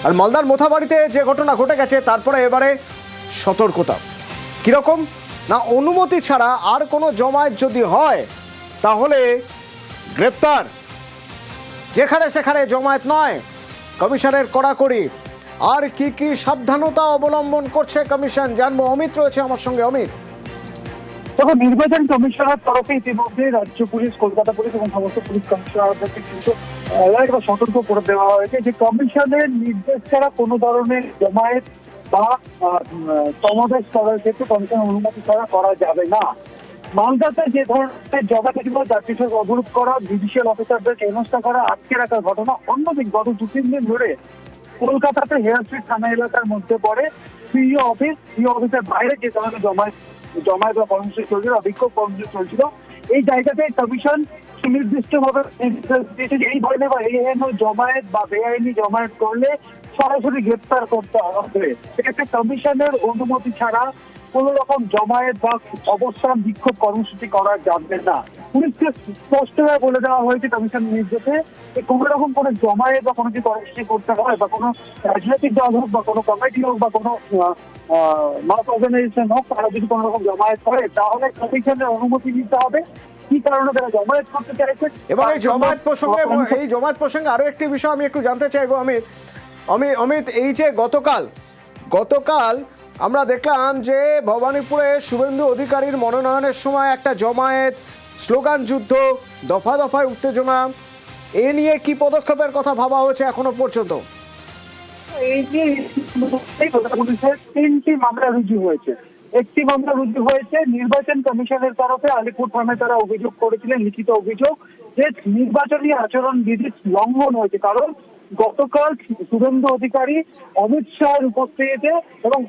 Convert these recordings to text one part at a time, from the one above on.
আর মালদার মোথাবাড়িতে যে ঘটনা ঘটে গেছে তারপরে এবারে সতর্কতা কিরকম না, অনুমতি ছাড়া আর কোনো জমায়েত যদি হয় তাহলে গ্রেপ্তার, যেখানে সেখানে জমায়েত নয়। কমিশনের কড়াকড়ি, আর কি কি সাবধানতা অবলম্বন করছে কমিশন জানবো। অমিত রয়েছে আমার সঙ্গে। অমিত, দেখো, নির্বাচন কমিশনের তরফে ইতিমধ্যে রাজ্য পুলিশ, কলকাতা পুলিশ এবং সমস্ত পুলিশ কমিশনারদেরকে কিন্তু অ্যালার্ট বা সতর্ক করে দেওয়া হয়েছে যে কমিশনের নির্দেশ ছাড়া কোনো ধরনের জমায়েত বা সমাবেশ করার ক্ষেত্রে কমিশনের অনুমতি ছাড়া করা যাবে না। মালদাতে যে ধরনের জবাবদিহি, যাত্রীসহ অবরোধ করা, জুডিশিয়াল অফিসারদেরকে হেনস্থা করা, আটকে রাখার ঘটনা, অন্যদিন গত 2-3 দিন ধরে কলকাতাতে হেয়ার স্ট্রিট থানা এলাকার মধ্যে পড়ে সিইও অফিসের বাইরে যে ধরনের জমায়েত বা কর্মসূচি চলছিল, বিক্ষোভ কর্মসূচি চলছিল, এই জায়গাতে কমিশন সুনির্দিষ্টভাবে এই ধরনের বা এই জমায়েত বা বেআইনি জমায়েত করলে সরাসরি গ্রেপ্তার করতে হবে। সেক্ষেত্রে কমিশনের অনুমতি ছাড়া কোন রকম জমায়েত বা অবস্থান, বিক্ষোভ কর্মসূচি করা যাবে না। পুলিশকে স্পষ্টভাবে বলে দেওয়া হয়েছে কমিশনের নির্দেশে যে কোন রকম কোনো জমায়েত বা কোনো কিছু কর্মসূচি করতে হয় বা কোনো রাজনৈতিক দল হোক বা কোনো কমিটি হোক বা কোনো মাস অর্গানাইজেশন হোক, তারা যদি কোনো রকম জমায়েত করে তাহলে কমিশনের অনুমতি নিতে হবে। কি কারণে তারা জমায়েত করতে চাইছে। এবং এই জমায়েত প্রসঙ্গে আরো একটি বিষয় আমি একটু জানতে চাইবো অমিত, এই যে গতকাল আমরা দেখলাম যে ভবানীপুরে শুভেন্দু অধিকারীর মনোনয়নের সময় একটা জমায়েত, স্লোগান যুদ্ধ, দফা দফায় উত্তেজনা, এ নিয়ে কি পদক্ষেপের কথা ভাবা হয়েছে এখনো পর্যন্ত? এই যে পুলিশের 3টি মামলা রুজু হয়েছে। একটি মামলা রুজু হয়েছে নির্বাচন কমিশনের তরফে। আলিপুর থানায় তারা অভিযোগ করেছিলেন, লিখিত অভিযোগ, যে নির্বাচনী আচরণ বিধি লঙ্ঘন হয়েছে। কারণ গতকাল শুভেন্দু অধিকারী, অমিত শাহের উপস্থিতিতে এবং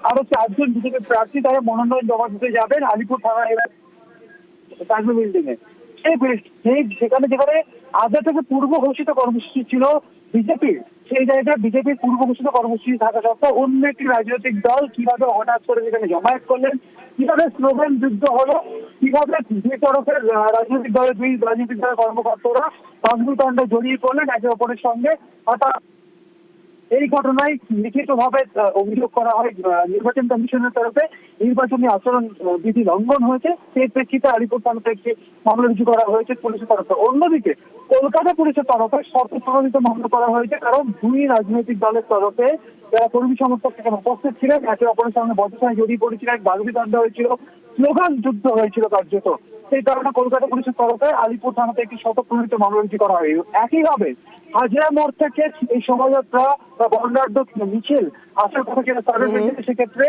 আরো 4জন বিজেপি প্রার্থী তারা মনোনয়ন জমা দিতে যাবেন আলিপুর থানা এলাকায় বিল্ডিং এ। সেখানে যেখানে আগে থেকে পূর্ব ঘোষিত কর্মসূচি ছিল বিজেপির, সেই জায়গায় বিজেপির পূর্ব ঘোষিত কর্মসূচি থাকা সত্ত্বেও অন্য একটি রাজনৈতিক দল কিভাবে হঠাৎ করে সেখানে জমায়েত করলেন, কিভাবে স্লোগান যুদ্ধ হলো, কিভাবে দুই তরফের রাজনৈতিক দলের কর্মকর্তারা অগ্নিকাণ্ডে জড়িয়ে পড়লেন একে অপরের সঙ্গে। অর্থাৎ এই ঘটনায় লিখিতভাবে অভিযোগ করা হয় নির্বাচন কমিশনের তরফে নির্বাচনী আচরণ বিধি লঙ্ঘন হয়েছে। সেই প্রেক্ষিতে আলিপুর থানাতে একটি মামলা রুজু করা হয়েছে পুলিশের তরফে। অন্যদিকে কলকাতা পুলিশের তরফে শর্তপ্রণোদিত মামলা করা হয়েছে, কারণ দুই রাজনৈতিক দলের তরফে যারা কর্মী সমর্থক সেখানে উপস্থিত ছিলেন, একে অপরের সঙ্গে বচসায় জড়িয়ে পড়েছিলেন, বাগবিতণ্ড হয়েছিল, স্লোগান যুদ্ধ হয়েছিল কার্যত। সেই কারণে কলকাতা পুলিশের তরফে আলিপুর থানাতে একটি শতপ্রণোদিত মামলা রুজু করা হয়। একইভাবে হাজরা মোড় থেকে এই শোভাযাত্রা বা বর্ণাঢ্য মিছিল আসার কথা যেটা তাদের সেক্ষেত্রে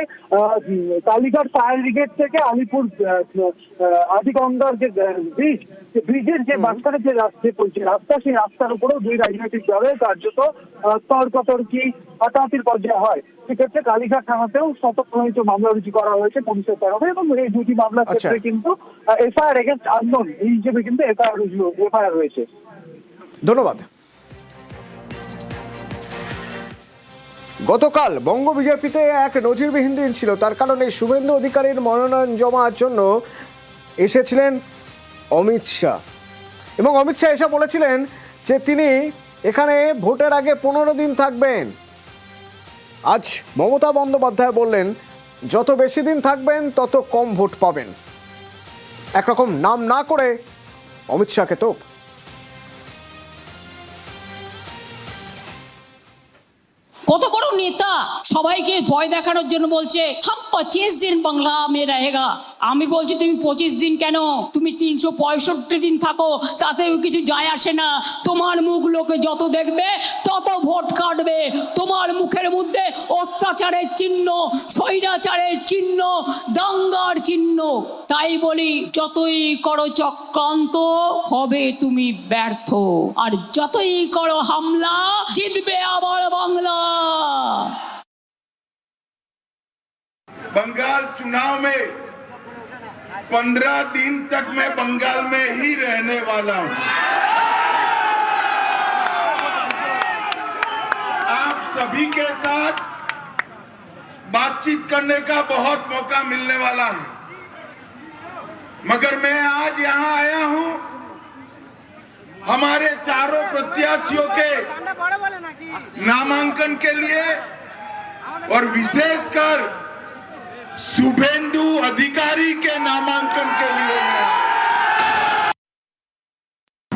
কালীঘাট ফায়ার ব্রিগেড থেকে আলিপুর আদিগঙ্গার যে ব্রিজের যে মাঝখানে যে রাস্তা, সেই রাস্তার উপরেও দুই রাজনৈতিক দলের কার্যত তর্কাতর্কি হাতাহাতির পর্যায়ে হয়। সেক্ষেত্রে কালীঘাট থানাতেও শতপ্রণোদিত মামলা রুজু করা হয়েছে পুলিশের তরফে এবং এই দুটি মামলার ক্ষেত্রে কিন্তু এফআইআর এগেন্স্ট আননোন এই হিসেবে কিন্তু এফআইআর রয়েছে। ধন্যবাদ। গতকাল বঙ্গ বিজেপিতে এক নজিরবিহীন দিন ছিল, তার কারণে শুভেন্দু অধিকারীর মনোনয়ন জমার জন্য এসেছিলেন অমিত শাহ, এবং অমিত শাহ এসে বলেছিলেন যে তিনি এখানে ভোটের আগে 15 দিন থাকবেন। আজ মমতা বন্দ্যোপাধ্যায় বললেন যত বেশি দিন থাকবেন তত কম ভোট পাবেন। একরকম নাম না করে অমিত শাহকে তো কত বড় নেতা সবাইকে ভয় দেখানোর জন্য বলছে হাম 25 দিন বাংলা মে রহেগা। আমি বলছি তুমি 25 দিন কেন, তুমি 365 দিন থাকো, তাতেও কিছু যায় আসে না। তোমার মুখ লোকে যত দেখবে তত ভোট কাটবে। তোমার মুখের মধ্যে অত্যাচারের চিহ্ন, স্বৈরাচারের চিহ্ন, দাঙ্গার চিহ্ন। তাই বলি যতই করো চক্রান্ত হবে তুমি ব্যর্থ, আর যতই করো হামলা জিতবে আবার বাংলা। बंगाल चुनाव में 15 दिन तक मैं बंगाल में ही रहने वाला हूं। आप सभी के साथ बातचीत करने का बहुत मौका मिलने वाला है, मगर मैं आज यहां आया हूं हमारे चारों प्रत्याशियों के नामांकन के लिए और विशेषकर शुभेंदु अधिकारी के नामांकन के लिए